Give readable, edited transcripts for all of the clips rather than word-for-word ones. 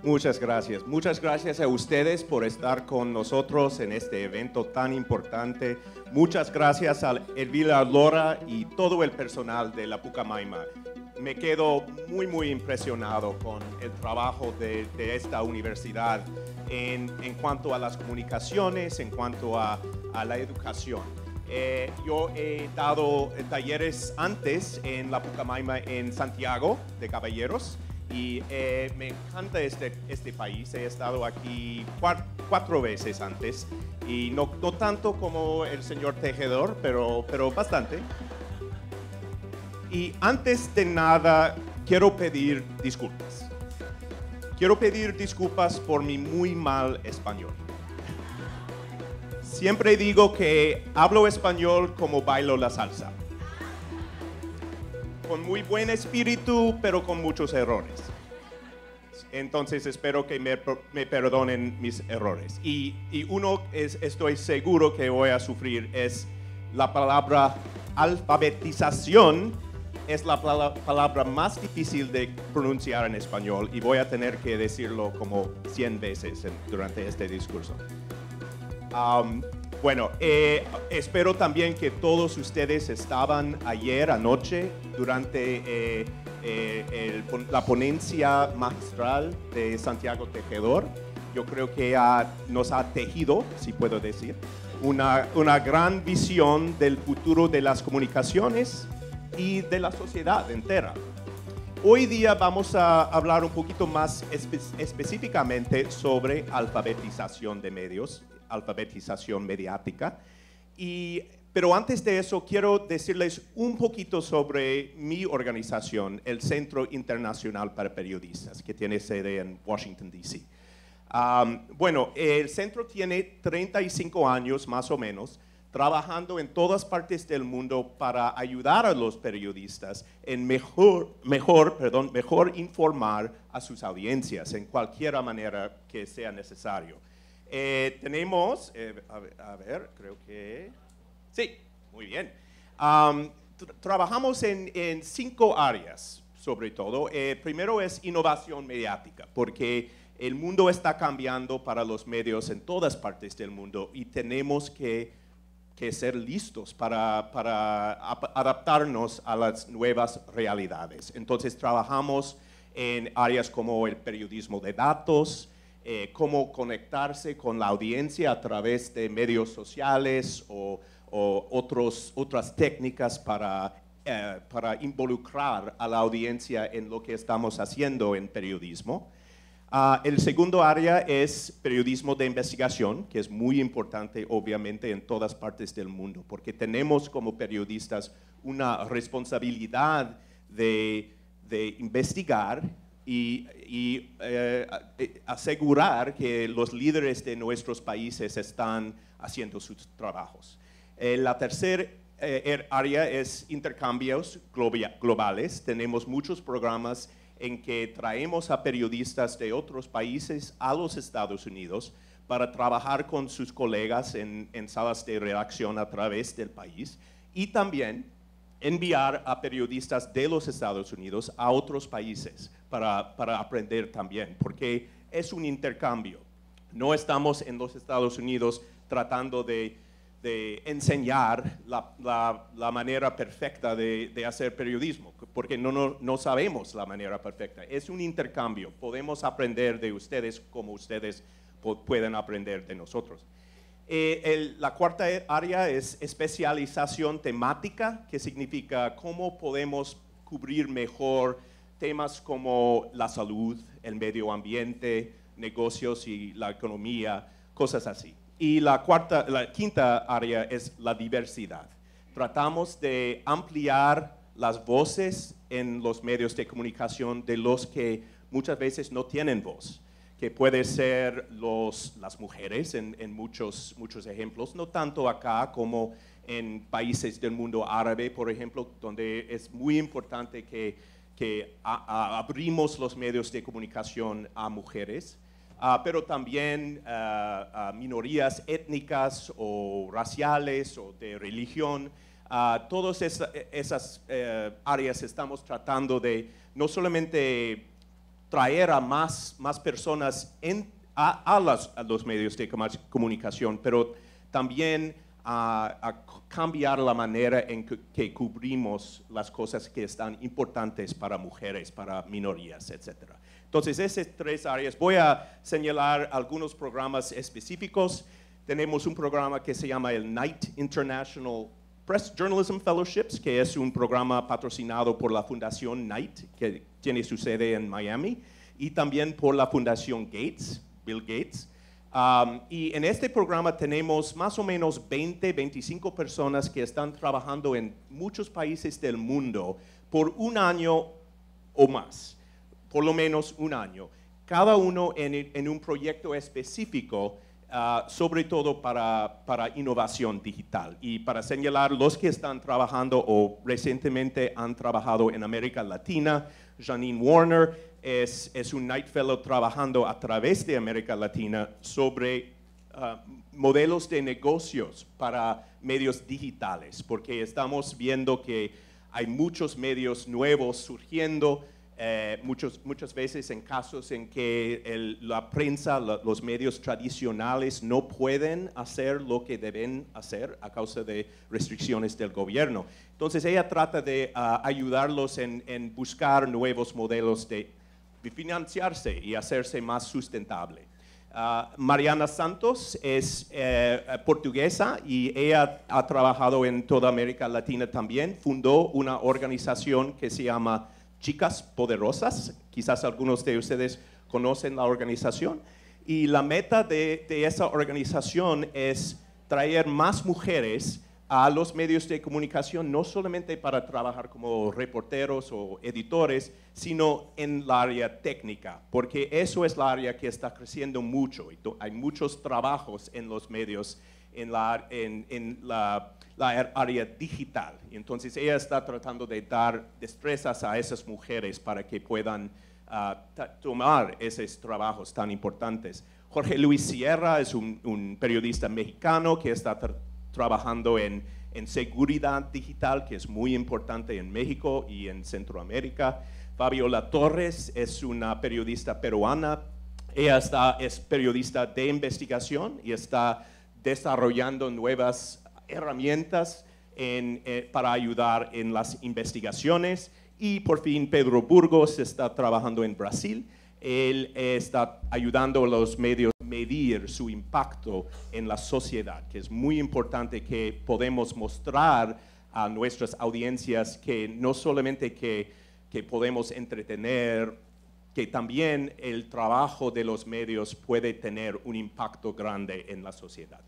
Muchas gracias. Muchas gracias a ustedes por estar con nosotros en este evento tan importante. Muchas gracias a Elvira Lora y todo el personal de la Pucamaima. Me quedo muy impresionado con el trabajo de esta universidad en cuanto a las comunicaciones, en cuanto a la educación. Yo he dado talleres antes en la Pucamaima en Santiago de Caballeros y me encanta este país. He estado aquí cuatro veces antes y no tanto como el señor Tejedor, pero bastante. Y antes de nada, quiero pedir disculpas. Quiero pedir disculpas por mi muy mal español. Siempre digo que hablo español como bailo la salsa. Con muy buen espíritu, pero con muchos errores. Entonces espero que me perdonen mis errores. Y uno estoy seguro que voy a sufrir es la palabra alfabetización. Es la palabra más difícil de pronunciar en español y voy a tener que decirlo como 100 veces durante este discurso. Bueno, espero también que todos ustedes estaban ayer anoche durante la ponencia magistral de Santiago Tejedor. Yo creo que nos ha tejido, si puedo decir, una gran visión del futuro de las comunicaciones y de la sociedad entera. Hoy día vamos a hablar un poquito más específicamente sobre alfabetización de medios, alfabetización mediática. Pero antes de eso, quiero decirles un poquito sobre mi organización, el Centro Internacional para Periodistas, que tiene sede en Washington, D.C. Bueno, el centro tiene 35 años más o menos, trabajando en todas partes del mundo para ayudar a los periodistas en mejor informar a sus audiencias en cualquier manera que sea necesario. Tenemos, a ver, creo que, sí, muy bien. Trabajamos en 5 áreas, sobre todo. Primero es innovación mediática, porque el mundo está cambiando para los medios en todas partes del mundo y tenemos que ser listos para adaptarnos a las nuevas realidades. Entonces trabajamos en áreas como el periodismo de datos, cómo conectarse con la audiencia a través de medios sociales o otras técnicas para involucrar a la audiencia en lo que estamos haciendo en periodismo. El segundo área es periodismo de investigación, que es muy importante obviamente en todas partes del mundo, porque tenemos como periodistas una responsabilidad de investigar y asegurar que los líderes de nuestros países están haciendo sus trabajos. La tercera área es intercambios globales. Tenemos muchos programas en que traemos a periodistas de otros países a los Estados Unidos para trabajar con sus colegas en salas de redacción a través del país y también enviar a periodistas de los Estados Unidos a otros países para aprender también, porque es un intercambio. No estamos en los Estados Unidos tratando de enseñar la manera perfecta de hacer periodismo, porque no sabemos la manera perfecta. Es un intercambio. Podemos aprender de ustedes como ustedes pueden aprender de nosotros. La cuarta área es especialización temática, que significa cómo podemos cubrir mejor temas como la salud, el medio ambiente, negocios y la economía, cosas así. Y la quinta área es la diversidad. Tratamos de ampliar las voces en los medios de comunicación de los que muchas veces no tienen voz, que puede ser las mujeres en muchos ejemplos, no tanto acá como en países del mundo árabe, por ejemplo, donde es muy importante que abrimos los medios de comunicación a mujeres. Pero también a minorías étnicas o raciales o de religión. Todas esas áreas estamos tratando de no solamente traer a más personas a los medios de comunicación, pero también a cambiar la manera en que cubrimos las cosas que están importantes para mujeres, para minorías, etc. Entonces, esas 3 áreas. Voy a señalar algunos programas específicos. Tenemos un programa que se llama el Knight International Press Journalism Fellowships, que es un programa patrocinado por la Fundación Knight, que tiene su sede en Miami, y también por la Fundación Gates, Bill Gates. Y en este programa tenemos más o menos 25 personas que están trabajando en muchos países del mundo por 1 año o más, por lo menos 1 año. Cada uno en un proyecto específico, sobre todo para innovación digital. Y para señalar los que están trabajando o recientemente han trabajado en América Latina, Janine Warner es un Knight Fellow trabajando a través de América Latina sobre modelos de negocios para medios digitales, porque estamos viendo que hay muchos medios nuevos surgiendo, muchas veces en casos en que la prensa, los medios tradicionales no pueden hacer lo que deben hacer a causa de restricciones del gobierno. Entonces ella trata de ayudarlos en buscar nuevos modelos de financiarse y hacerse más sustentable. Mariana Santos es portuguesa y ella ha trabajado en toda América Latina también. Fundó una organización que se llama Chicas Poderosas. Quizás algunos de ustedes conocen la organización. Y la meta de esa organización es traer más mujeres a los medios de comunicación, no solamente para trabajar como reporteros o editores, sino en la área técnica, porque eso es la área que está creciendo mucho. Hay muchos trabajos en los medios, en la área digital. Entonces ella está tratando de dar destrezas a esas mujeres para que puedan tomar esos trabajos tan importantes. Jorge Luis Sierra es un periodista mexicano que está trabajando en seguridad digital, que es muy importante en México y en Centroamérica. Fabiola Torres es una periodista peruana. Ella es periodista de investigación y está desarrollando nuevas herramientas para ayudar en las investigaciones. Y por fin Pedro Burgos está trabajando en Brasil. Él está ayudando a los medios a medir su impacto en la sociedad, que es muy importante que podemos mostrar a nuestras audiencias que no solamente que podemos entretener, que también el trabajo de los medios puede tener un impacto grande en la sociedad.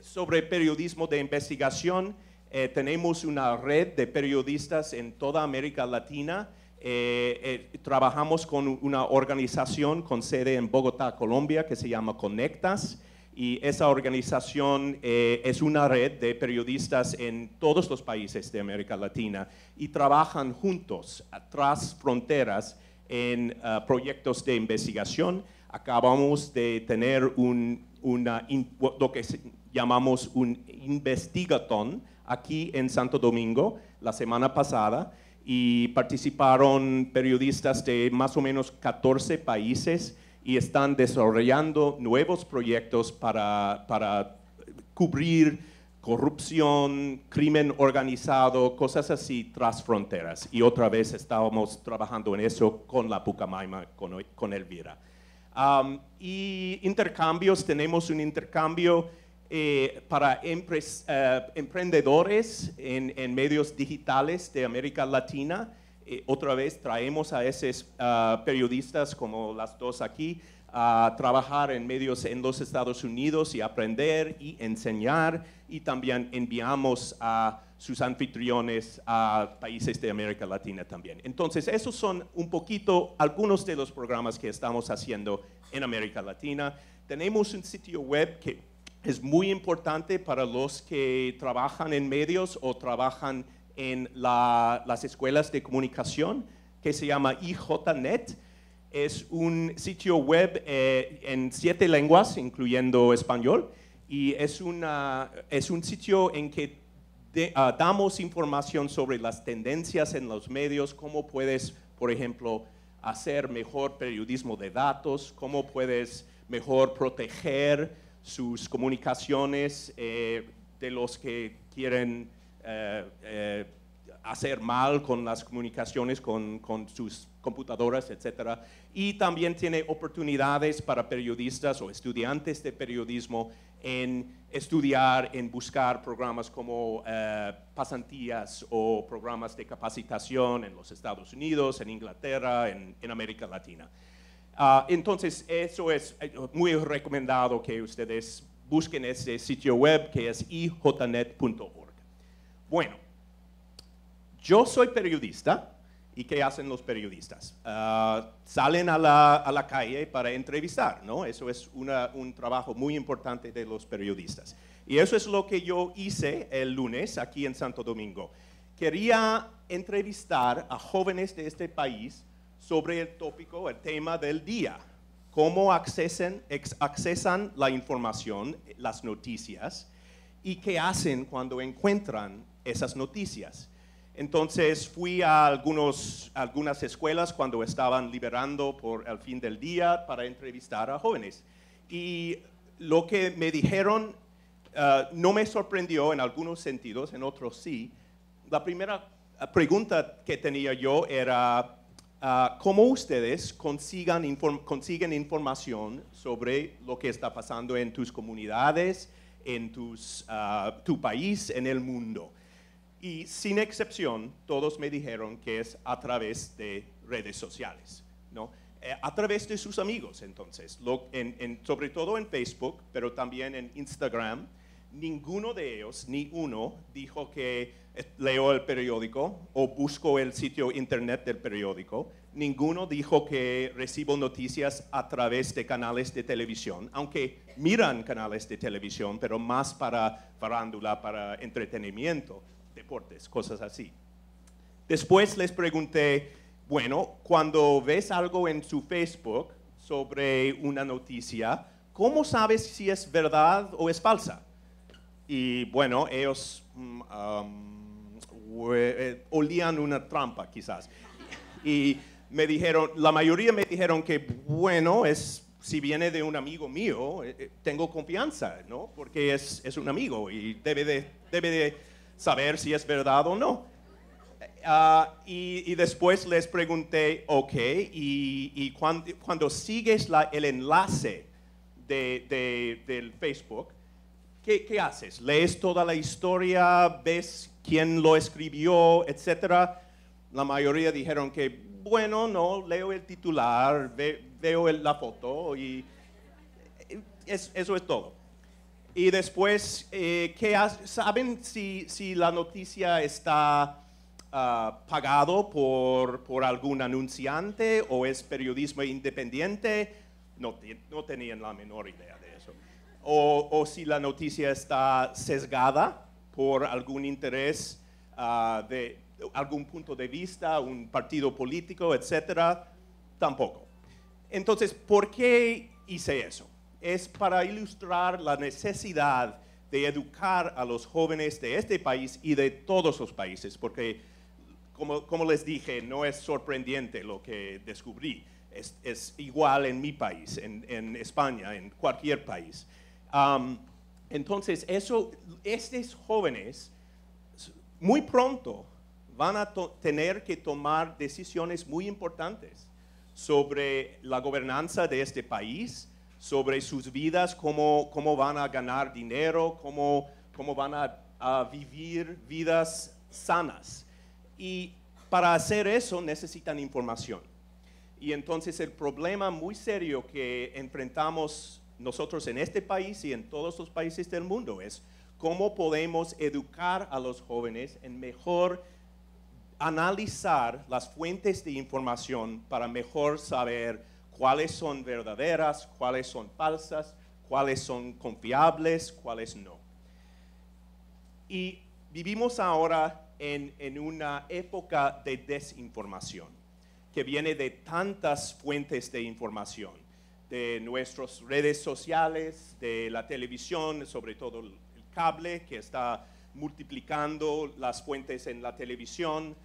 Sobre periodismo de investigación, tenemos una red de periodistas en toda América Latina. Trabajamos con una organización con sede en Bogotá, Colombia, que se llama Conectas, y esa organización es una red de periodistas en todos los países de América Latina y trabajan juntos tras fronteras en proyectos de investigación. Acabamos de tener lo que llamamos un investigatón aquí en Santo Domingo la semana pasada, y participaron periodistas de más o menos 14 países y están desarrollando nuevos proyectos para cubrir corrupción, crimen organizado, cosas así tras fronteras. Y otra vez estábamos trabajando en eso con la Pucamaima, con Elvira. Y intercambios, tenemos un intercambio para emprendedores en medios digitales de América Latina. Otra vez traemos a esos periodistas como las dos aquí a trabajar en medios en los Estados Unidos y aprender y enseñar, y también enviamos a sus anfitriones a países de América Latina también. Entonces, esos son un poquito algunos de los programas que estamos haciendo en América Latina. Tenemos un sitio web que es muy importante para los que trabajan en medios o trabajan en las escuelas de comunicación, que se llama IJNet. Es un sitio web en 7 lenguas, incluyendo español, y es un sitio en que damos información sobre las tendencias en los medios, cómo puedes, por ejemplo, hacer mejor periodismo de datos, cómo puedes mejor proteger sus comunicaciones de los que quieren hacer mal con las comunicaciones con sus computadoras, etc. Y también tiene oportunidades para periodistas o estudiantes de periodismo en estudiar, en buscar programas como pasantías o programas de capacitación en los Estados Unidos, en Inglaterra, en América Latina. Entonces, eso es muy recomendado que ustedes busquen ese sitio web que es ijnet.org. Bueno, yo soy periodista. ¿Y qué hacen los periodistas? Salen a la calle para entrevistar, ¿no? Eso es un trabajo muy importante de los periodistas. Y eso es lo que yo hice el lunes aquí en Santo Domingo. Quería entrevistar a jóvenes de este país sobre el tópico, el tema del día. Cómo accesan la información, las noticias, y qué hacen cuando encuentran esas noticias. Entonces fui a algunas escuelas cuando estaban liberando por el fin del día para entrevistar a jóvenes. Y lo que me dijeron no me sorprendió en algunos sentidos, en otros sí. La primera pregunta que tenía yo era, ¿cómo ustedes consiguen información sobre lo que está pasando en tus comunidades, en tu país, en el mundo? Y sin excepción, todos me dijeron que es a través de redes sociales, ¿no? A través de sus amigos, entonces, sobre todo en Facebook, pero también en Instagram. Ninguno de ellos, ni uno, dijo que leo el periódico o busco el sitio internet del periódico. Ninguno dijo que recibo noticias a través de canales de televisión, aunque miran canales de televisión, pero más para farándula, para entretenimiento, deportes, cosas así. Después les pregunté, bueno, cuando ves algo en su Facebook sobre una noticia, ¿cómo sabes si es verdad o es falsa? Y bueno, ellos olían una trampa quizás. Y me dijeron, la mayoría me dijeron que bueno, si viene de un amigo mío, tengo confianza, ¿no? Porque es un amigo y debe de saber si es verdad o no. Y después les pregunté, ok, y cuando sigues el enlace del Facebook, ¿qué haces? ¿Lees toda la historia? ¿Ves quién lo escribió, etcétera? La mayoría dijeron que, bueno, no, leo el titular, veo la foto y eso es todo. Y después, ¿saben si la noticia está pagado por algún anunciante o es periodismo independiente? No tenían la menor idea de eso. O si la noticia está sesgada por algún interés de algún punto de vista, un partido político, etcétera, tampoco. Entonces, ¿por qué hice eso? Es para ilustrar la necesidad de educar a los jóvenes de este país y de todos los países, porque, como les dije, no es sorprendente lo que descubrí. Es igual en mi país, en España, en cualquier país. Entonces, estos jóvenes muy pronto van a tener que tomar decisiones muy importantes sobre la gobernanza de este país, sobre sus vidas, cómo van a ganar dinero, cómo van a vivir vidas sanas. Y para hacer eso necesitan información. Y entonces el problema muy serio que enfrentamos nosotros en este país y en todos los países del mundo es cómo podemos educar a los jóvenes en mejor analizar las fuentes de información para mejor saber cuáles son verdaderas, cuáles son falsas, cuáles son confiables, cuáles no. Y vivimos ahora en una época de desinformación que viene de tantas fuentes de información, de nuestras redes sociales, de la televisión, sobre todo el cable que está multiplicando las fuentes en la televisión,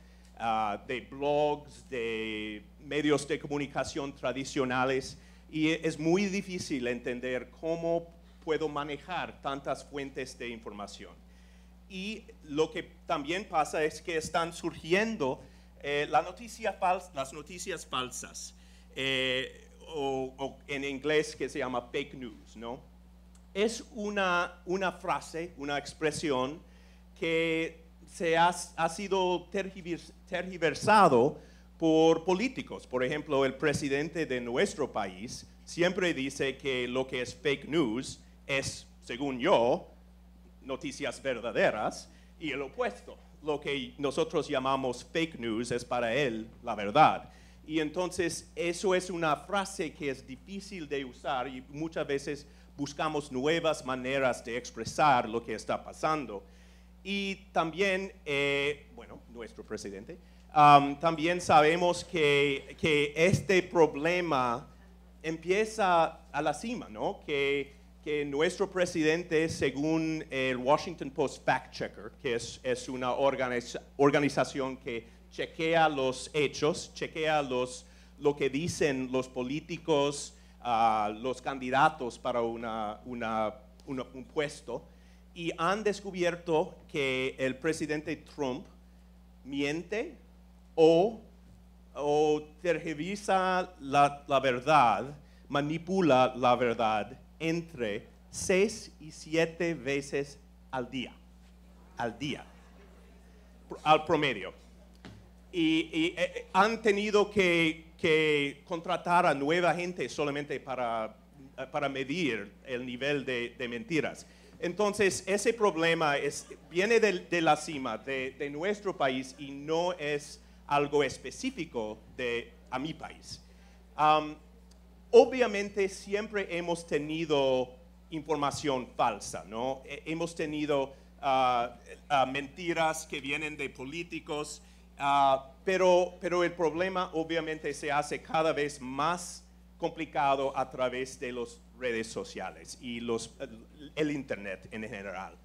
de blogs, de medios de comunicación tradicionales, y es muy difícil entender cómo puedo manejar tantas fuentes de información. Y lo que también pasa es que están surgiendo las noticias falsas, o en inglés que se llama fake news, ¿no? Es una frase, una expresión que ha sido tergiversado por políticos. Por ejemplo, el presidente de nuestro país siempre dice que lo que es fake news es, según yo, noticias verdaderas, y el opuesto. Lo que nosotros llamamos fake news es para él la verdad. Y entonces eso es una frase que es difícil de usar y muchas veces buscamos nuevas maneras de expresar lo que está pasando. Y también, bueno, nuestro presidente, también sabemos que este problema empieza a la cima, ¿no? Que nuestro presidente, según el Washington Post Fact Checker, que es una organización que chequea los hechos, chequea lo que dicen los políticos, los candidatos para un puesto, y han descubierto que el presidente Trump miente o tergiversa la verdad, manipula la verdad entre 6 y 7 veces al día, al promedio. Y han tenido que contratar a nueva gente solamente para medir el nivel de mentiras. Entonces, ese problema viene de la cima, de nuestro país, y no es algo específico a mi país. Obviamente, siempre hemos tenido información falsa, ¿no? Hemos tenido mentiras que vienen de políticos, pero el problema obviamente se hace cada vez más complicado a través de las redes sociales y el Internet en general.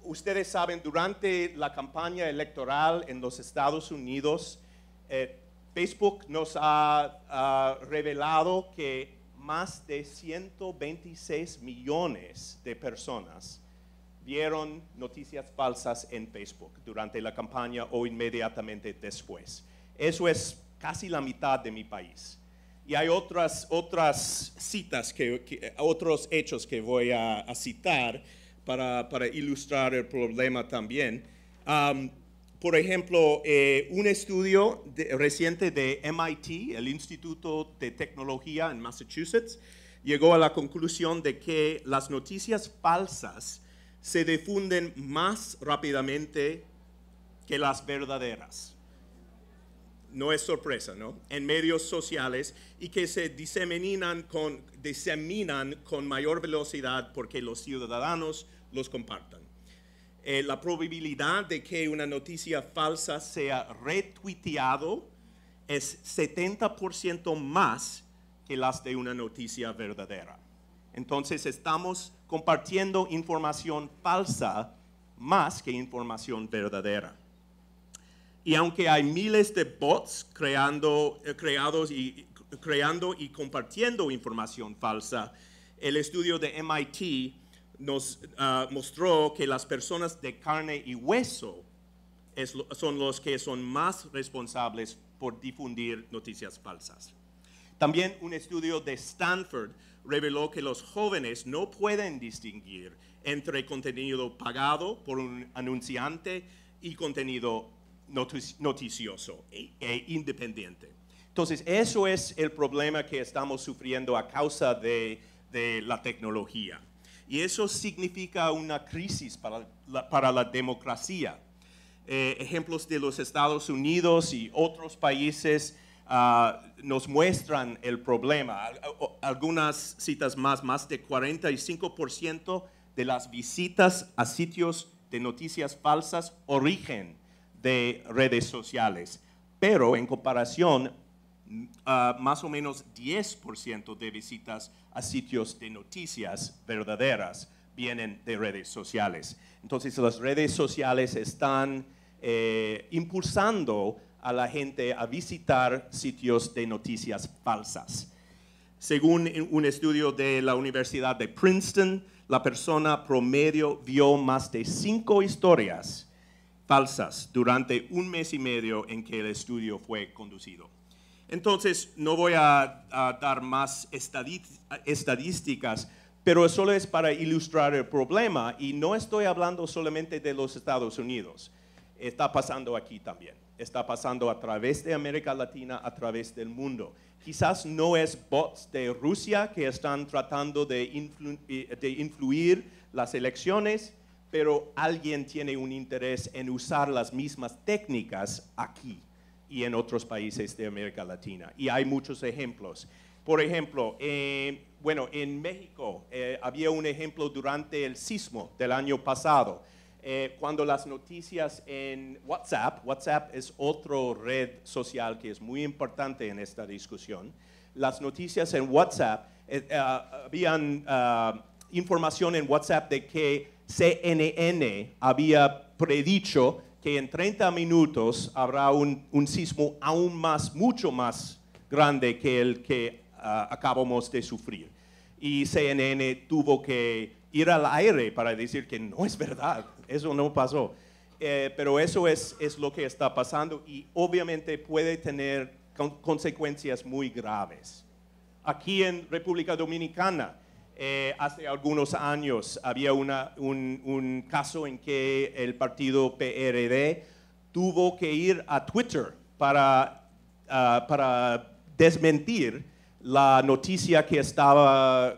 Ustedes saben, durante la campaña electoral en los Estados Unidos, Facebook nos ha revelado que más de 126 millones de personas vieron noticias falsas en Facebook durante la campaña o inmediatamente después. Eso es casi la mitad de mi país. Y hay otras citas, otros hechos que voy a citar para ilustrar el problema también. Por ejemplo, un estudio reciente de MIT, el Instituto de Tecnología en Massachusetts, llegó a la conclusión de que las noticias falsas se difunden más rápidamente que las verdaderas. No es sorpresa, ¿no? En medios sociales, y que se diseminan con mayor velocidad porque los ciudadanos los compartan. La probabilidad de que una noticia falsa sea retuiteado es 70% más que las de una noticia verdadera. Entonces estamos compartiendo información falsa más que información verdadera. Y aunque hay miles de bots creando y compartiendo información falsa, el estudio de MIT nos mostró que las personas de carne y hueso son los que son más responsables por difundir noticias falsas. También un estudio de Stanford reveló que los jóvenes no pueden distinguir entre contenido pagado por un anunciante y contenido noticioso e independiente. Entonces, eso es el problema que estamos sufriendo a causa de la tecnología. Y eso significa una crisis para la democracia. Ejemplos de los Estados Unidos y otros países nos muestran el problema. Algunas citas más de 45% de las visitas a sitios de noticias falsas origen de redes sociales, pero en comparación, más o menos 10% de visitas a sitios de noticias verdaderas vienen de redes sociales. Entonces, las redes sociales están impulsando a la gente a visitar sitios de noticias falsas. Según un estudio de la Universidad de Princeton, la persona promedio vio más de 5 historias falsas durante un mes y medio en que el estudio fue conducido. Entonces, no voy a dar más estadísticas, pero solo es para ilustrar el problema, y no estoy hablando solamente de los Estados Unidos. Está pasando aquí también. Está pasando a través de América Latina, a través del mundo. Quizás no es bots de Rusia que están tratando de influir las elecciones, pero alguien tiene un interés en usar las mismas técnicas aquí y en otros países de América Latina. Y hay muchos ejemplos. Por ejemplo, en México había un ejemplo durante el sismo del año pasado. Cuando las noticias en WhatsApp es otra red social que es muy importante en esta discusión. Las noticias en WhatsApp, habían información en WhatsApp de que CNN había predicho que en 30 minutos habrá un sismo mucho más grande que el que acabamos de sufrir. Y CNN tuvo que ir al aire para decir que no es verdad, eso no pasó. Pero eso es lo que está pasando, y obviamente puede tener consecuencias muy graves. Aquí en República Dominicana, hace algunos años había un caso en que el partido PRD tuvo que ir a Twitter para desmentir la noticia que estaba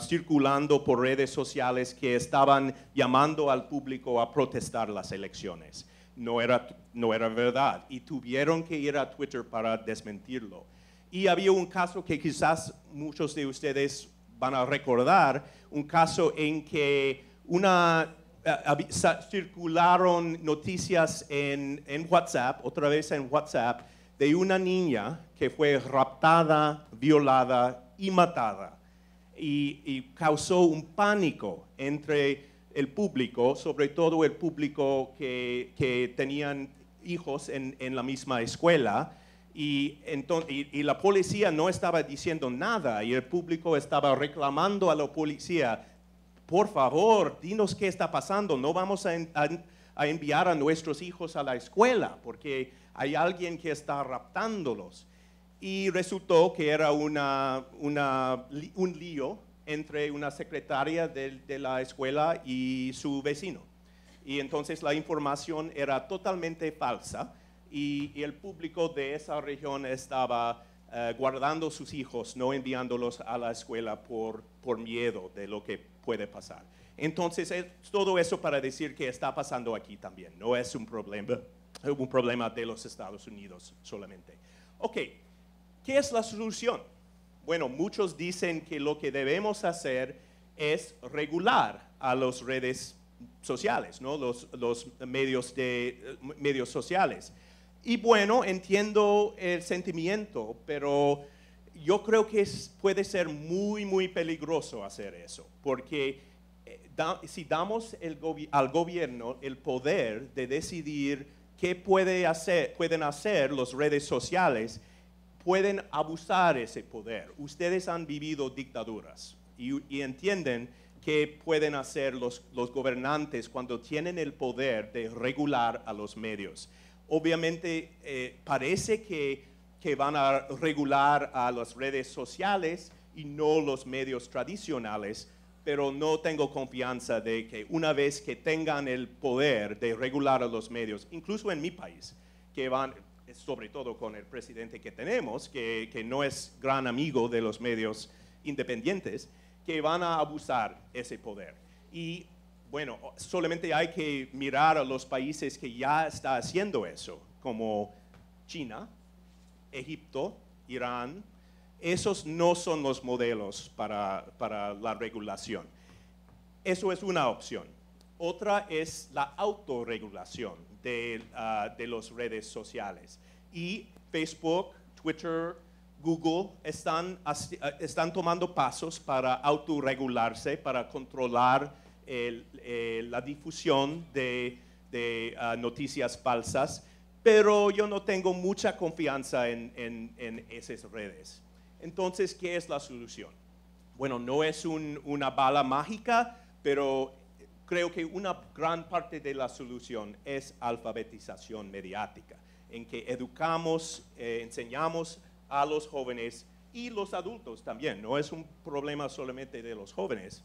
circulando por redes sociales, que estaban llamando al público a protestar las elecciones. No era verdad, y tuvieron que ir a Twitter para desmentirlo. Y había un caso que quizás muchos de ustedes van a recordar, un caso en que circularon noticias en WhatsApp, otra vez en WhatsApp, de una niña que fue raptada, violada y matada, y causó un pánico entre el público, sobre todo el público que tenían hijos en la misma escuela, y la policía no estaba diciendo nada, y el público estaba reclamando a la policía: por favor, dinos qué está pasando, no vamos a enviar a nuestros hijos a la escuela porque hay alguien que está raptándolos. Y resultó que era un lío entre una secretaria de la escuela y su vecino. Y entonces la información era totalmente falsa, y el público de esa región estaba guardando sus hijos, no enviándolos a la escuela por miedo de lo que puede pasar. Entonces, todo eso para decir que está pasando aquí también, no es un problema de los Estados Unidos solamente. Ok, ¿qué es la solución? Bueno, muchos dicen que lo que debemos hacer es regular a las redes sociales, ¿no? los medios sociales. Y bueno, entiendo el sentimiento, pero yo creo que puede ser muy, muy peligroso hacer eso, porque si damos al gobierno el poder de decidir qué pueden hacer las redes sociales, pueden abusar ese poder. Ustedes han vivido dictaduras y entienden qué pueden hacer los gobernantes cuando tienen el poder de regular a los medios. Obviamente parece que van a regular a las redes sociales y no los medios tradicionales, pero no tengo confianza de que una vez que tengan el poder de regular a los medios, incluso en mi país, que van, sobre todo con el presidente que tenemos, que no es gran amigo de los medios independientes, que van a abusar ese poder. Y bueno, solamente hay que mirar a los países que ya están haciendo eso, como China, Egipto, Irán. Esos no son los modelos para la regulación. Eso es una opción. Otra es la autorregulación de las redes sociales. Y Facebook, Twitter, Google están tomando pasos para autorregularse, para controlar la difusión de de noticias falsas, pero yo no tengo mucha confianza en esas redes. Entonces, ¿qué es la solución? Bueno, no es una bala mágica, pero creo que una gran parte de la solución es alfabetización mediática, en que educamos, enseñamos a los jóvenes y los adultos también, no es un problema solamente de los jóvenes,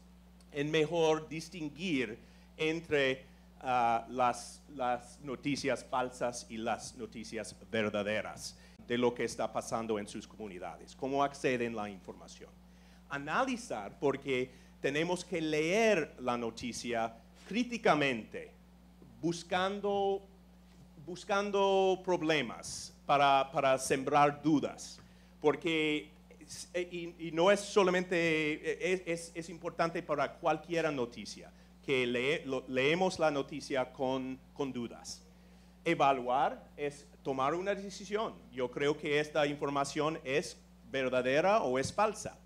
en mejor distinguir entre las noticias falsas y las noticias verdaderas de lo que está pasando en sus comunidades, cómo acceden a la información. Analizar, porque tenemos que leer la noticia críticamente, buscando problemas para sembrar dudas, porque y no es solamente, es importante para cualquier noticia, que leemos la noticia con dudas. Evaluar es tomar una decisión. Yo creo que esta información es verdadera o es falsa.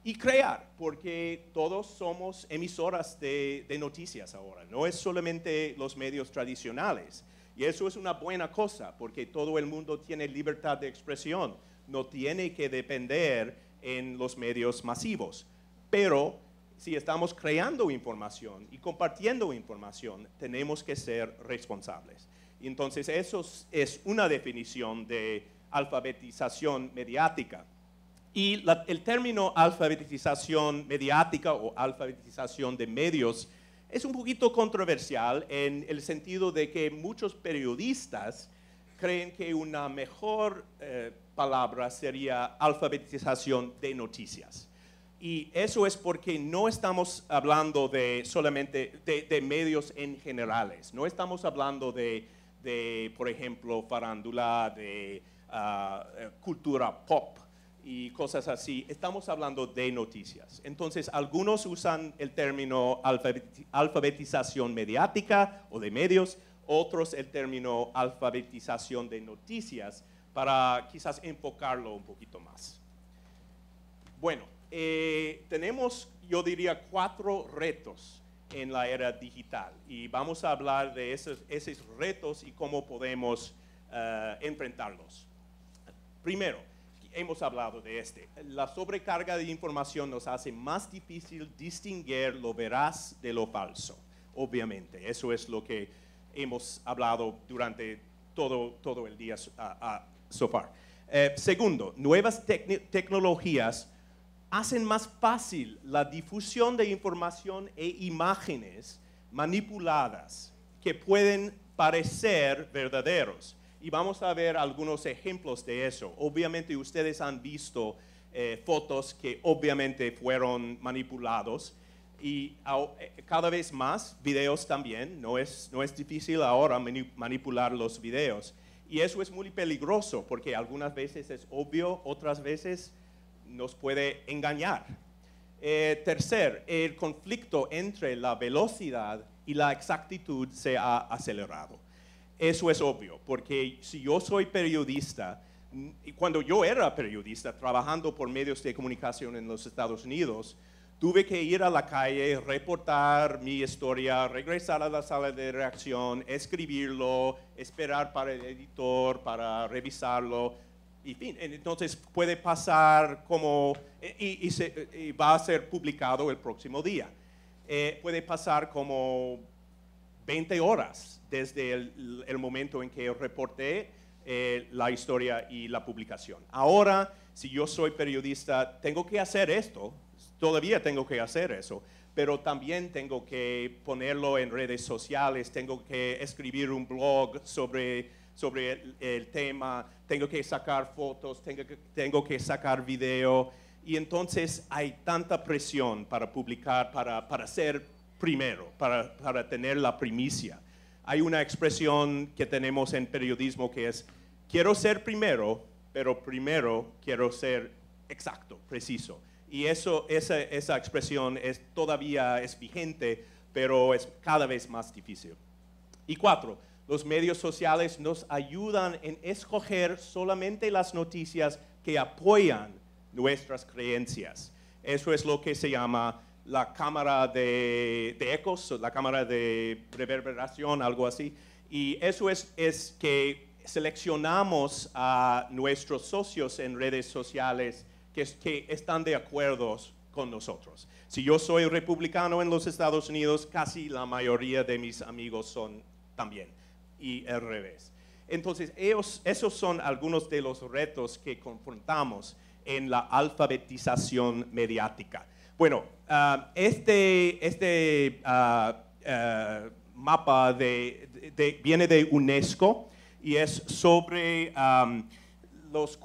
Y crear, porque todos somos emisoras de noticias ahora, no es solamente los medios tradicionales. Y eso es una buena cosa, porque todo el mundo tiene libertad de expresión, no tiene que depender en los medios masivos. Pero si estamos creando información y compartiendo información, tenemos que ser responsables. Entonces, eso es una definición de alfabetización mediática. Y el término alfabetización mediática o alfabetización de medios es un poquito controversial en el sentido de que muchos periodistas creen que una mejor palabra sería alfabetización de noticias. Y eso es porque no estamos hablando solamente de medios en generales, no estamos hablando de por ejemplo, farándula, de cultura pop y cosas así. Estamos hablando de noticias. Entonces, algunos usan el término alfabetización mediática o de medios, otros el término alfabetización de noticias para quizás enfocarlo un poquito más. Bueno, tenemos, yo diría, 4 retos en la era digital y vamos a hablar de esos retos y cómo podemos enfrentarlos. Primero, hemos hablado de la sobrecarga de información nos hace más difícil distinguir lo veraz de lo falso, obviamente. Eso es lo que hemos hablado durante todo el día so far. Segundo, nuevas tecnologías hacen más fácil la difusión de información e imágenes manipuladas que pueden parecer verdaderos. Y vamos a ver algunos ejemplos de eso. Obviamente ustedes han visto fotos que obviamente fueron manipulados y cada vez más videos también. No es difícil ahora manipular los videos. Y eso es muy peligroso porque algunas veces es obvio, otras veces nos puede engañar. Tercer, el conflicto entre la velocidad y la exactitud se ha acelerado. Eso es obvio, porque si yo soy periodista, y cuando yo era periodista trabajando por medios de comunicación en los Estados Unidos, tuve que ir a la calle, reportar mi historia, regresar a la sala de redacción, escribirlo, esperar para el editor, para revisarlo. Y fin, entonces puede pasar como, y va a ser publicado el próximo día. Puede pasar como 20 horas desde el momento en que reporté la historia y la publicación. Ahora, si yo soy periodista, tengo que hacer esto, todavía tengo que hacer eso, pero también tengo que ponerlo en redes sociales, tengo que escribir un blog sobre el tema, tengo que sacar fotos, tengo que sacar video, y entonces hay tanta presión para publicar, para ser primero, para tener la primicia. Hay una expresión que tenemos en periodismo que es, quiero ser primero, pero primero quiero ser exacto, preciso. Y esa expresión todavía es vigente, pero es cada vez más difícil. Y 4, los medios sociales nos ayudan en escoger solamente las noticias que apoyan nuestras creencias. Eso es lo que se llama la cámara de ecos, la cámara de reverberación, algo así. Y eso es que seleccionamos a nuestros socios en redes sociales que están de acuerdo con nosotros. Si yo soy republicano en los Estados Unidos, casi la mayoría de mis amigos son también, y al revés. Entonces, esos son algunos de los retos que confrontamos en la alfabetización mediática. Bueno, este mapa viene de UNESCO y es sobre los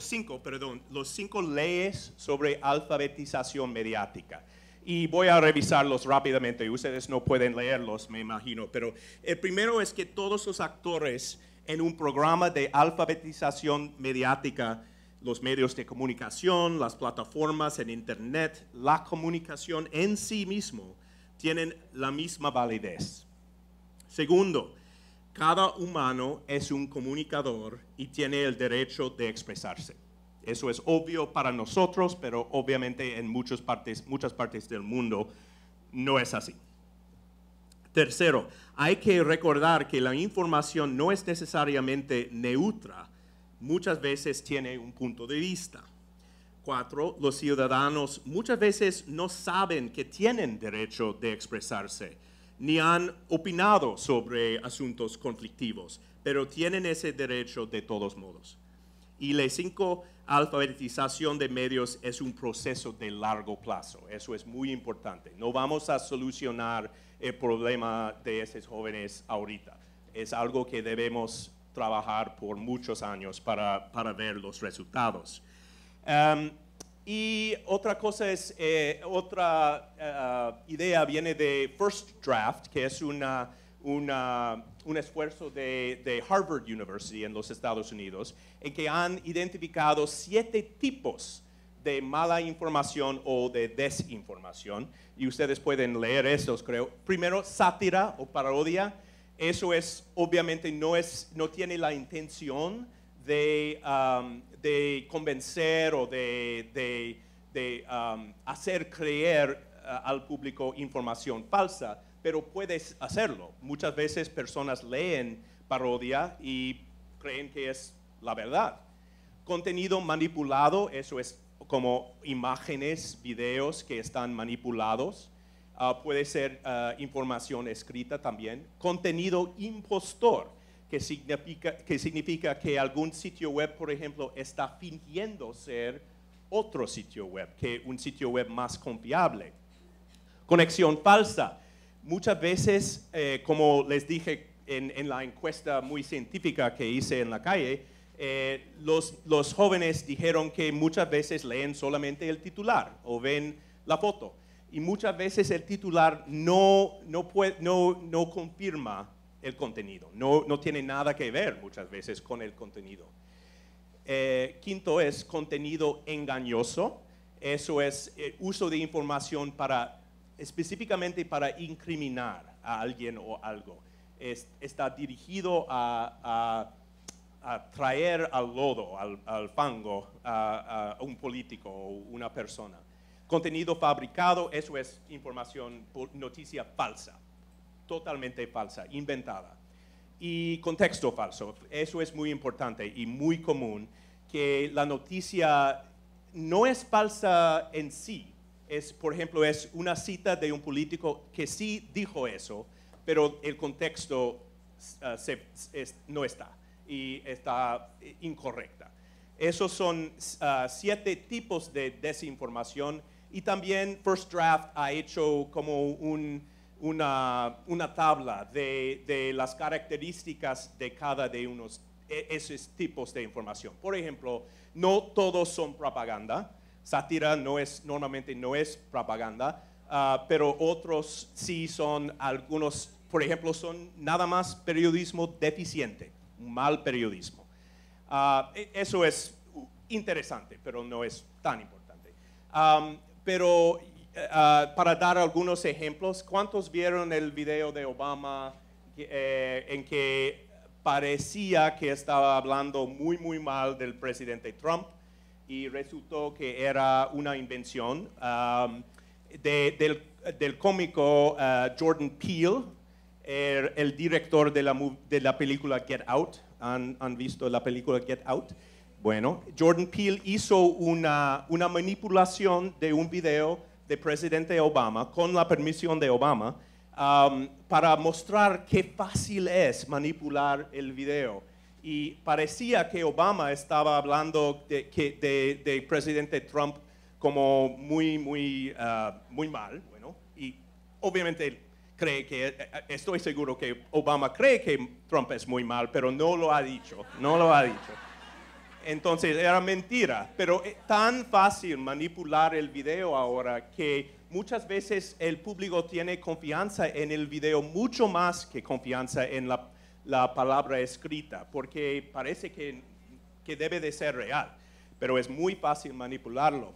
cinco leyes sobre alfabetización mediática. Y voy a revisarlos rápidamente, ustedes no pueden leerlos, me imagino, pero el primero es que todos los actores en un programa de alfabetización mediática, los medios de comunicación, las plataformas en Internet, la comunicación en sí mismo, tienen la misma validez. Segundo, cada humano es un comunicador y tiene el derecho de expresarse. Eso es obvio para nosotros, pero obviamente en muchas partes del mundo no es así. Tercero, hay que recordar que la información no es necesariamente neutra, muchas veces tiene un punto de vista. Cuatro, los ciudadanos muchas veces no saben que tienen derecho de expresarse, ni han opinado sobre asuntos conflictivos, pero tienen ese derecho de todos modos. Y la cinco, alfabetización de medios es un proceso de largo plazo. Eso es muy importante. No vamos a solucionar el problema de esos jóvenes ahorita. Es algo que debemos trabajar por muchos años para ver los resultados. Y otra cosa es, otra idea viene de First Draft, que es un esfuerzo de Harvard University en los Estados Unidos, en que han identificado 7 tipos de mala información o de desinformación, y ustedes pueden leer estos, creo. Primero, sátira o parodia. Eso es, obviamente, no tiene la intención de convencer o de hacer creer al público información falsa, pero puedes hacerlo. Muchas veces personas leen parodia y creen que es la verdad. Contenido manipulado, eso es como imágenes, videos que están manipulados. Puede ser información escrita también. Contenido impostor, que significa que algún sitio web, por ejemplo, está fingiendo ser otro sitio web, que un sitio web más confiable. Conexión falsa. Muchas veces, como les dije en la encuesta muy científica que hice en la calle, los jóvenes dijeron que muchas veces leen solamente el titular o ven la foto. Y muchas veces el titular no confirma el contenido, no tiene nada que ver muchas veces con el contenido. Quinto es contenido engañoso. Eso es uso de información específicamente para incriminar a alguien o algo. Está dirigido a traer al lodo, al fango, a un político o una persona. Contenido fabricado, eso es información, noticia falsa, totalmente falsa, inventada. Y contexto falso, eso es muy importante y muy común, que la noticia no es falsa en sí. Por ejemplo, es una cita de un político que sí dijo eso, pero el contexto no está y está incorrecta. Esos son 7 tipos de desinformación, y también First Draft ha hecho como una tabla de las características de cada de esos tipos de información. Por ejemplo, no todos son propaganda. Sátira normalmente no es propaganda, pero otros sí son algunos, por ejemplo, son nada más periodismo deficiente, mal periodismo. Eso es interesante, pero no es tan importante. Pero para dar algunos ejemplos, ¿cuántos vieron el video de Obama en que parecía que estaba hablando muy, muy mal del presidente Trump y resultó que era una invención? del cómico Jordan Peele, el director de la película Get Out. ¿Han visto la película Get Out? Bueno, Jordan Peele hizo una manipulación de un video del presidente Obama, con la permisión de Obama, para mostrar qué fácil es manipular el video. Y parecía que Obama estaba hablando de presidente Trump como muy mal, bueno, y obviamente estoy seguro que Obama cree que Trump es muy mal, pero no lo ha dicho. Entonces era mentira, pero es tan fácil manipular el video ahora que muchas veces el público tiene confianza en el video mucho más que confianza en la palabra escrita, porque parece que debe de ser real, pero es muy fácil manipularlo.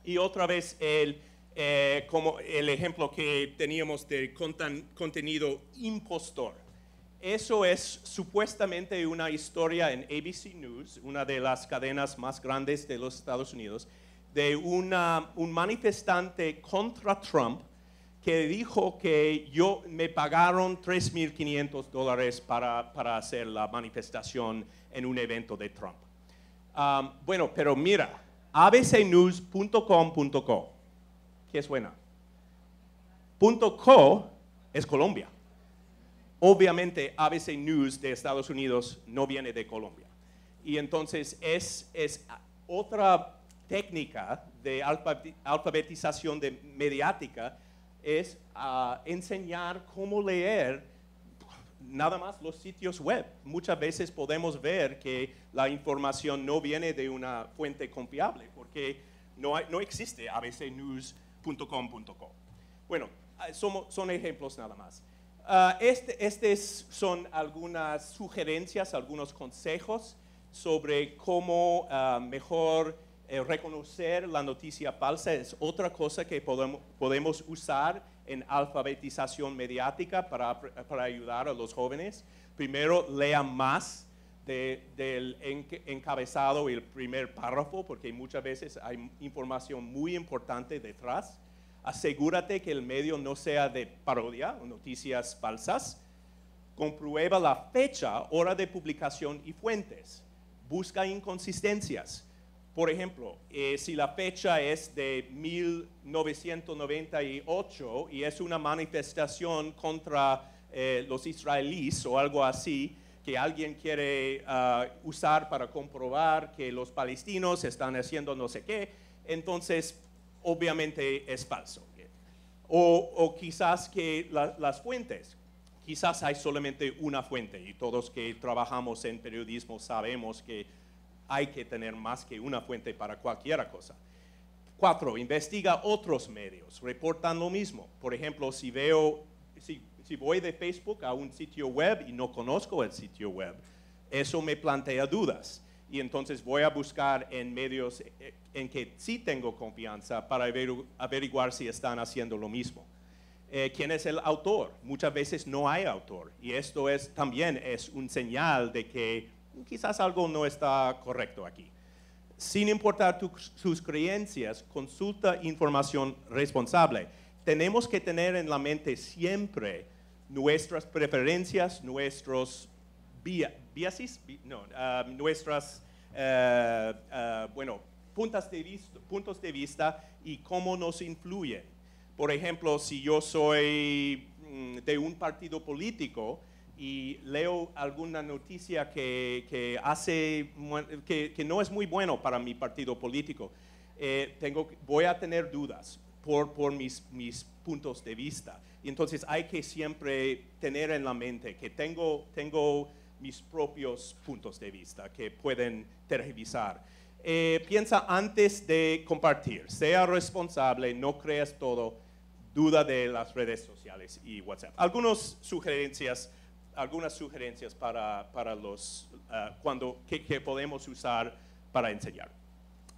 Y otra vez como el ejemplo que teníamos de contenido impostor. Eso es supuestamente una historia en ABC News, una de las cadenas más grandes de los Estados Unidos, de un manifestante contra Trump que dijo que me pagaron $3,500 para hacer la manifestación en un evento de Trump. Bueno, pero mira, abcnews.com.co, ¿qué suena? .co es Colombia. Obviamente, ABC News de Estados Unidos no viene de Colombia. Y entonces es otra técnica de alfabetización mediática, es enseñar cómo leer nada más los sitios web. Muchas veces podemos ver que la información no viene de una fuente confiable, porque no existe abcnews.com.co. Bueno, son ejemplos nada más. Estos son algunas sugerencias, algunos consejos sobre cómo mejor reconocer la noticia falsa. Es otra cosa que podemos usar en alfabetización mediática para ayudar a los jóvenes. Primero, lean más del encabezado y el primer párrafo, porque muchas veces hay información muy importante detrás. Asegúrate que el medio no sea de parodia o noticias falsas. Comprueba la fecha, hora de publicación y fuentes. Busca inconsistencias. Por ejemplo, si la fecha es de 1998 y es una manifestación contra los israelíes o algo así, que alguien quiere usar para comprobar que los palestinos están haciendo no sé qué, entonces obviamente es falso. O quizás que las fuentes, quizás hay solamente una fuente, y todos que trabajamos en periodismo sabemos que hay que tener más que una fuente para cualquier cosa. 4, investiga otros medios, reportan lo mismo. Por ejemplo, si voy de Facebook a un sitio web y no conozco el sitio web, eso me plantea dudas. Y entonces voy a buscar en medios en que sí tengo confianza para averiguar si están haciendo lo mismo. ¿Quién es el autor? Muchas veces no hay autor. Y esto también es un señal de que quizás algo no está correcto aquí. Sin importar sus creencias, consulta información responsable. Tenemos que tener en la mente siempre nuestras preferencias, nuestros nuestras puntos de vista y cómo nos influyen. Por ejemplo, si yo soy de un partido político y leo alguna noticia que no es muy bueno para mi partido político, voy a tener dudas por mis puntos de vista. Y entonces hay que siempre tener en la mente que tengo mis propios puntos de vista que pueden tergiversar. Piensa antes de compartir, sea responsable, no creas todo, duda de las redes sociales y WhatsApp. Algunas sugerencias para los que podemos usar para enseñar.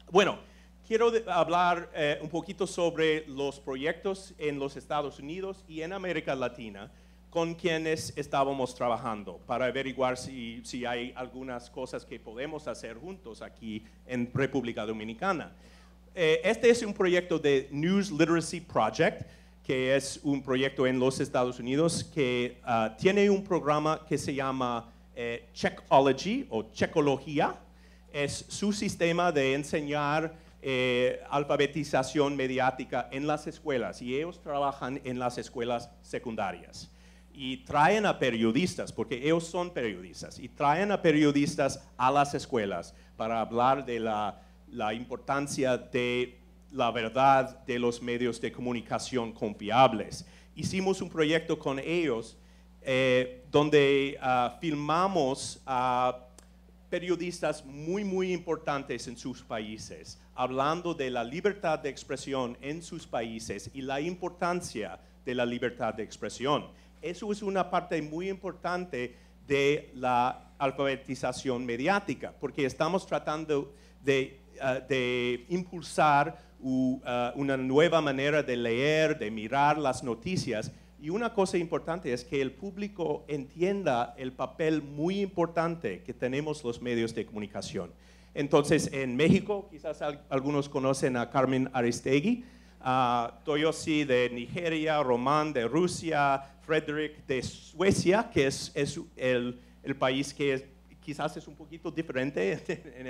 Bueno, quiero hablar un poquito sobre los proyectos en los Estados Unidos y en América Latina con quienes estábamos trabajando para averiguar si hay algunas cosas que podemos hacer juntos aquí en República Dominicana. este es un proyecto de News Literacy Project, que es un proyecto en los Estados Unidos que tiene un programa que se llama Checkology o Checkología. Es su sistema de enseñar alfabetización mediática en las escuelas, y ellos trabajan en las escuelas secundarias. Y traen a periodistas, porque ellos son periodistas, y traen a periodistas a las escuelas para hablar de la importancia de la verdad de los medios de comunicación confiables. Hicimos un proyecto con ellos donde filmamos a periodistas muy importantes en sus países, hablando de la libertad de expresión en sus países y la importancia de la libertad de expresión. Eso es una parte muy importante de la alfabetización mediática, porque estamos tratando de impulsar una nueva manera de leer, de mirar las noticias. Y una cosa importante es que el público entienda el papel muy importante que tenemos los medios de comunicación. Entonces, en México, quizás algunos conocen a Carmen Aristegui, Toyosi de Nigeria, Román de Rusia, Frederick de Suecia, que es el país que quizás es un poquito diferente en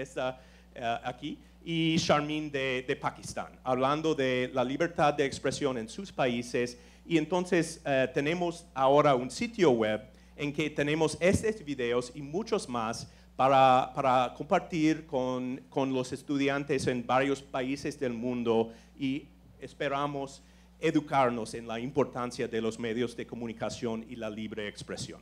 aquí, y Sharmin de Pakistán, hablando de la libertad de expresión en sus países. Y entonces tenemos ahora un sitio web en que tenemos estos videos y muchos más para compartir con los estudiantes en varios países del mundo, y esperamos educarnos en la importancia de los medios de comunicación y la libre expresión.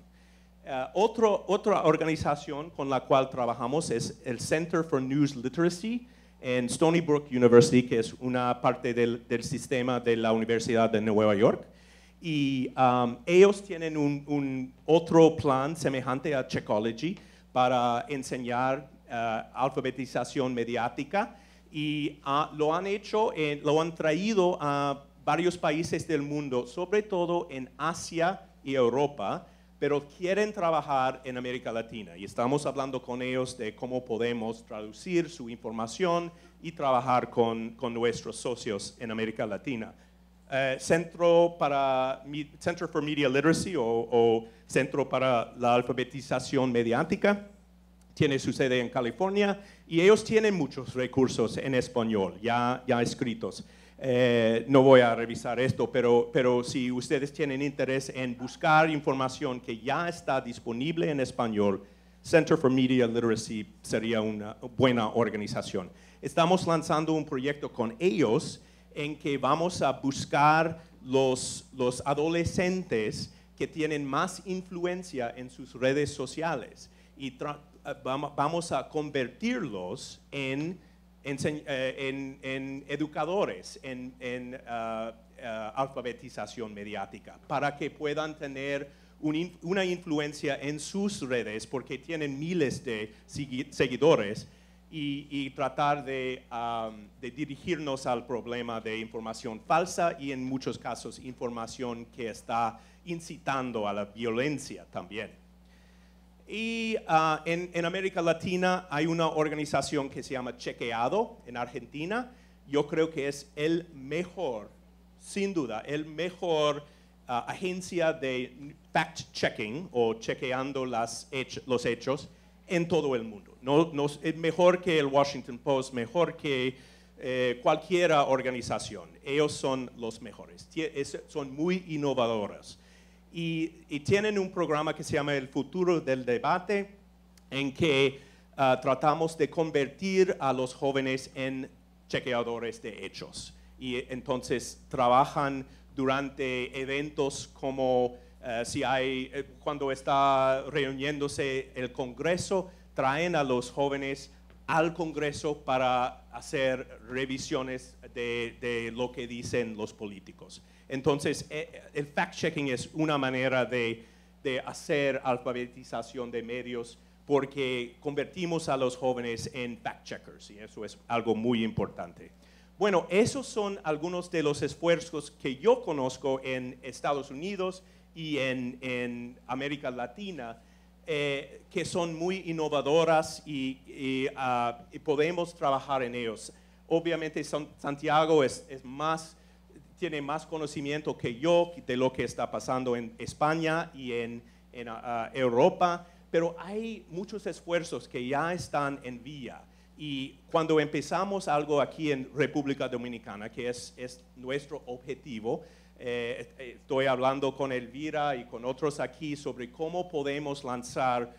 Otra organización con la cual trabajamos es el Center for News Literacy en Stony Brook University, que es una parte del sistema de la Universidad de Nueva York. Y ellos tienen un otro plan semejante a Checkology para enseñar alfabetización mediática, y lo han hecho, lo han traído a varios países del mundo, sobre todo en Asia y Europa, pero quieren trabajar en América Latina, y estamos hablando con ellos de cómo podemos traducir su información y trabajar con nuestros socios en América Latina. Center for Media Literacy o Centro para la Alfabetización Mediática tiene su sede en California, y ellos tienen muchos recursos en español ya escritos. No voy a revisar esto, pero si ustedes tienen interés en buscar información que ya está disponible en español, Center for Media Literacy sería una buena organización. Estamos lanzando un proyecto con ellos en que vamos a buscar los adolescentes que tienen más influencia en sus redes sociales, y vamos a convertirlos en educadores en alfabetización mediática, para que puedan tener una influencia en sus redes, porque tienen miles de seguidores, y tratar de dirigirnos al problema de información falsa, y en muchos casos información que está incitando a la violencia también. Y en América Latina hay una organización que se llama Chequeado en Argentina. Yo creo que es el mejor, sin duda, el mejor agencia de fact-checking o chequeando los hechos en todo el mundo. Es mejor que el Washington Post, mejor que cualquier organización. Ellos son los mejores, son muy innovadores. Y tienen un programa que se llama El Futuro del Debate, en que tratamos de convertir a los jóvenes en chequeadores de hechos. Y entonces trabajan durante eventos como cuando está reuniéndose el Congreso, traen a los jóvenes al Congreso para hacer revisiones de lo que dicen los políticos. Entonces, el fact-checking es una manera de hacer alfabetización de medios, porque convertimos a los jóvenes en fact-checkers, y eso es algo muy importante. Bueno, esos son algunos de los esfuerzos que yo conozco en Estados Unidos y en América Latina, que son muy innovadoras, y podemos trabajar en ellos. obviamente Santiago tiene más conocimiento que yo de lo que está pasando en España y en Europa, pero hay muchos esfuerzos que ya están en vía. Y cuando empezamos algo aquí en República Dominicana, que es nuestro objetivo, estoy hablando con Elvira y con otros aquí sobre cómo podemos lanzar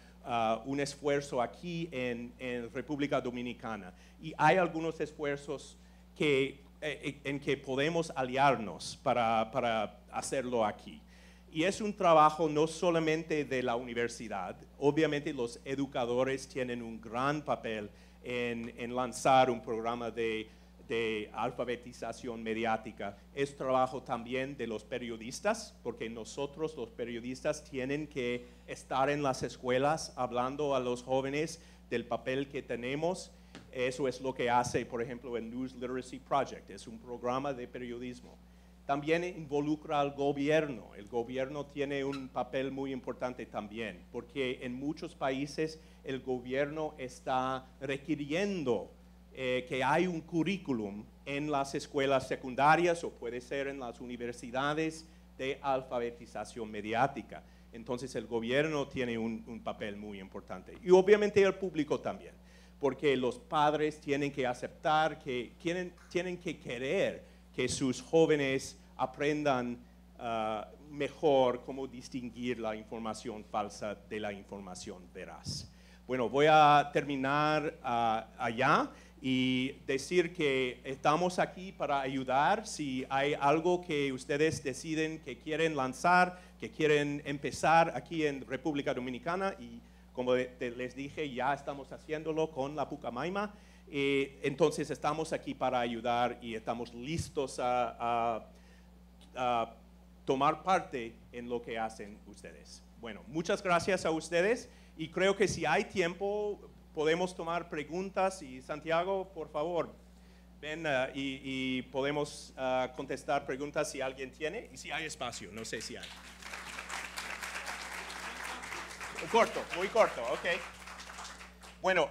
un esfuerzo aquí en República Dominicana. Y hay algunos esfuerzos en que podemos aliarnos para hacerlo aquí. Y es un trabajo no solamente de la universidad, obviamente los educadores tienen un gran papel en lanzar un programa de alfabetización mediática. Es trabajo también de los periodistas, porque nosotros los periodistas tienen que estar en las escuelas hablando a los jóvenes del papel que tenemos. Eso es lo que hace, por ejemplo, el News Literacy Project, es un programa de periodismo. También involucra al gobierno. El gobierno tiene un papel muy importante también, porque en muchos países el gobierno está requiriendo que hay un currículum en las escuelas secundarias o puede ser en las universidades de alfabetización mediática. Entonces el gobierno tiene un papel muy importante. Y obviamente el público también, porque los padres tienen que aceptar, tienen que querer que sus jóvenes aprendan mejor cómo distinguir la información falsa de la información veraz. Bueno, voy a terminar allá y decir que estamos aquí para ayudar. Si hay algo que ustedes deciden que quieren lanzar, que quieren empezar aquí en República Dominicana, y como les dije, ya estamos haciéndolo con la Pucamaima, entonces estamos aquí para ayudar y estamos listos a tomar parte en lo que hacen ustedes. Bueno, muchas gracias a ustedes y creo que si hay tiempo podemos tomar preguntas y Santiago, por favor, ven y podemos contestar preguntas si alguien tiene y si hay espacio, no sé si hay. Corto, muy corto, ok. Bueno,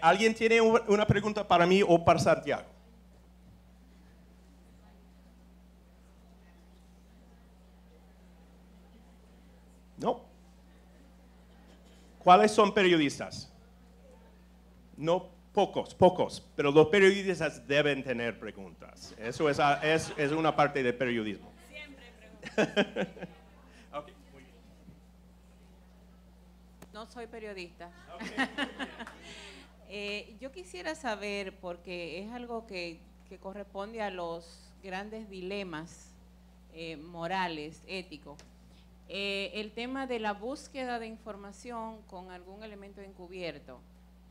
¿alguien tiene una pregunta para mí o para Santiago? No. ¿Cuáles son periodistas? No, pocos, pero los periodistas deben tener preguntas. Eso es una parte del periodismo. Siempre preguntas. Okay, muy bien. No soy periodista. Okay. Yo quisiera saber, porque es algo que corresponde a los grandes dilemas morales, éticos, el tema de la búsqueda de información con algún elemento encubierto,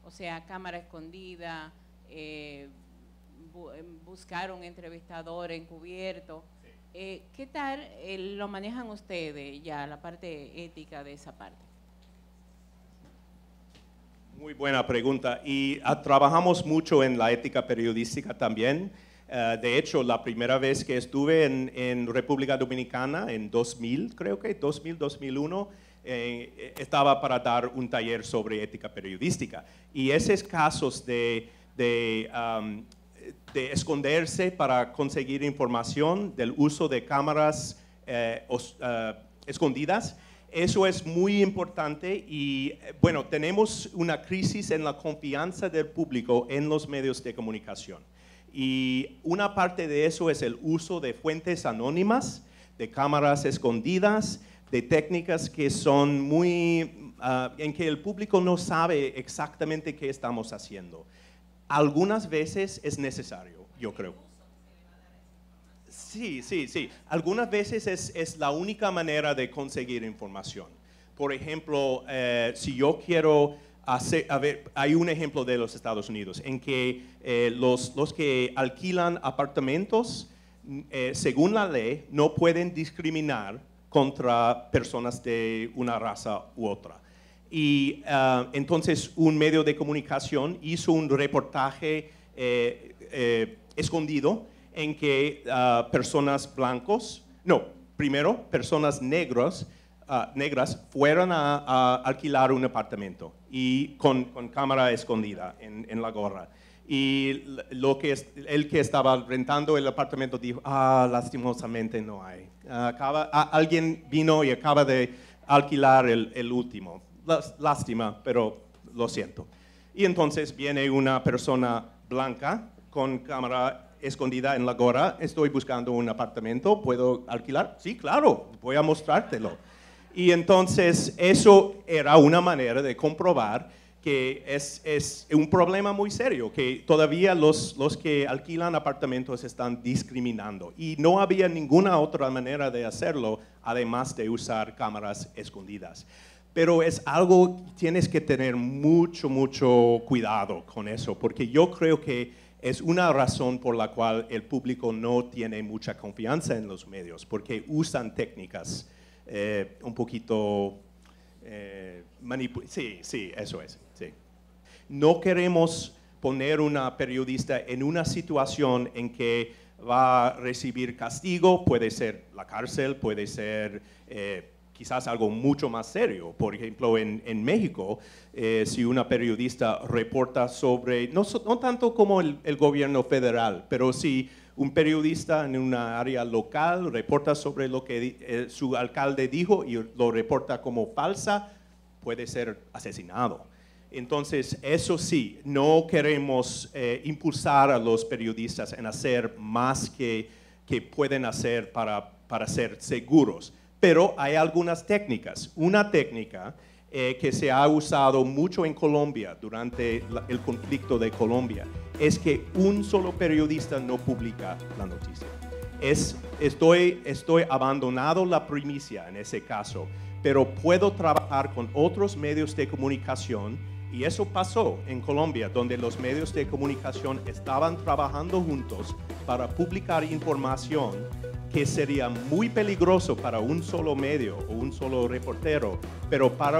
o sea, cámara escondida, buscar un entrevistador encubierto. Sí. ¿Qué tal lo manejan ustedes ya, la parte ética de esa parte? Muy buena pregunta y trabajamos mucho en la ética periodística también. De hecho, la primera vez que estuve en República Dominicana, en 2000, creo que 2001, estaba para dar un taller sobre ética periodística. Y esos casos de esconderse para conseguir información, del uso de cámaras escondidas, eso es muy importante y, bueno, tenemos una crisis en la confianza del público en los medios de comunicación. Y una parte de eso es el uso de fuentes anónimas, de cámaras escondidas, de técnicas que son en que el público no sabe exactamente qué estamos haciendo. Algunas veces es necesario, yo creo. Sí. Algunas veces es la única manera de conseguir información. Por ejemplo, si yo quiero hay un ejemplo de los Estados Unidos en que los que alquilan apartamentos, según la ley, no pueden discriminar contra personas de una raza u otra. Y entonces un medio de comunicación hizo un reportaje escondido en que personas personas negras fueron a alquilar un apartamento y con cámara escondida en la gorra. Y el que estaba rentando el apartamento dijo, lastimosamente no hay. Alguien vino y acaba de alquilar el último. Lástima, pero lo siento. Y entonces viene una persona blanca con cámara escondida en la gorra. Estoy buscando un apartamento, ¿puedo alquilar? Sí, claro, voy a mostrártelo. Y entonces eso era una manera de comprobar que es un problema muy serio, que todavía los que alquilan apartamentos están discriminando. Y no había ninguna otra manera de hacerlo, además de usar cámaras escondidas. Pero es algo, tienes que tener mucho cuidado con eso, porque yo creo que es una razón por la cual el público no tiene mucha confianza en los medios, porque usan técnicas un poquito sí, eso es. Sí. No queremos poner una periodista en una situación en que va a recibir castigo, puede ser la cárcel, puede ser quizás algo mucho más serio. Por ejemplo, en México, si una periodista reporta sobre, no tanto como el gobierno federal, pero si un periodista en una área local reporta sobre lo que su alcalde dijo y lo reporta como falsa, puede ser asesinado. Entonces, eso sí, no queremos impulsar a los periodistas en hacer más que pueden hacer para ser seguros. Pero hay algunas técnicas. Una técnica que se ha usado mucho en Colombia durante el conflicto de Colombia es que un solo periodista no publica la noticia. Estoy abandonando la primicia en ese caso, pero puedo trabajar con otros medios de comunicación, y eso pasó en Colombia, donde los medios de comunicación estaban trabajando juntos para publicar información que sería muy peligroso para un solo medio o un solo reportero, pero para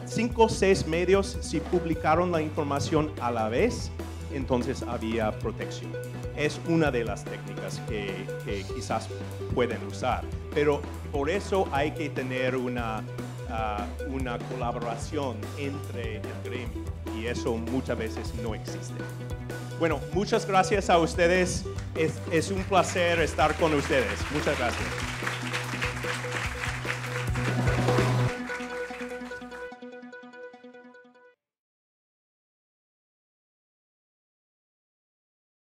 5 o 6 medios, si publicaron la información a la vez, entonces había protección. Es una de las técnicas que quizás pueden usar, pero por eso hay que tener una colaboración entre el gremio, y eso muchas veces no existe. Bueno, muchas gracias a ustedes. Es un placer estar con ustedes. Muchas gracias.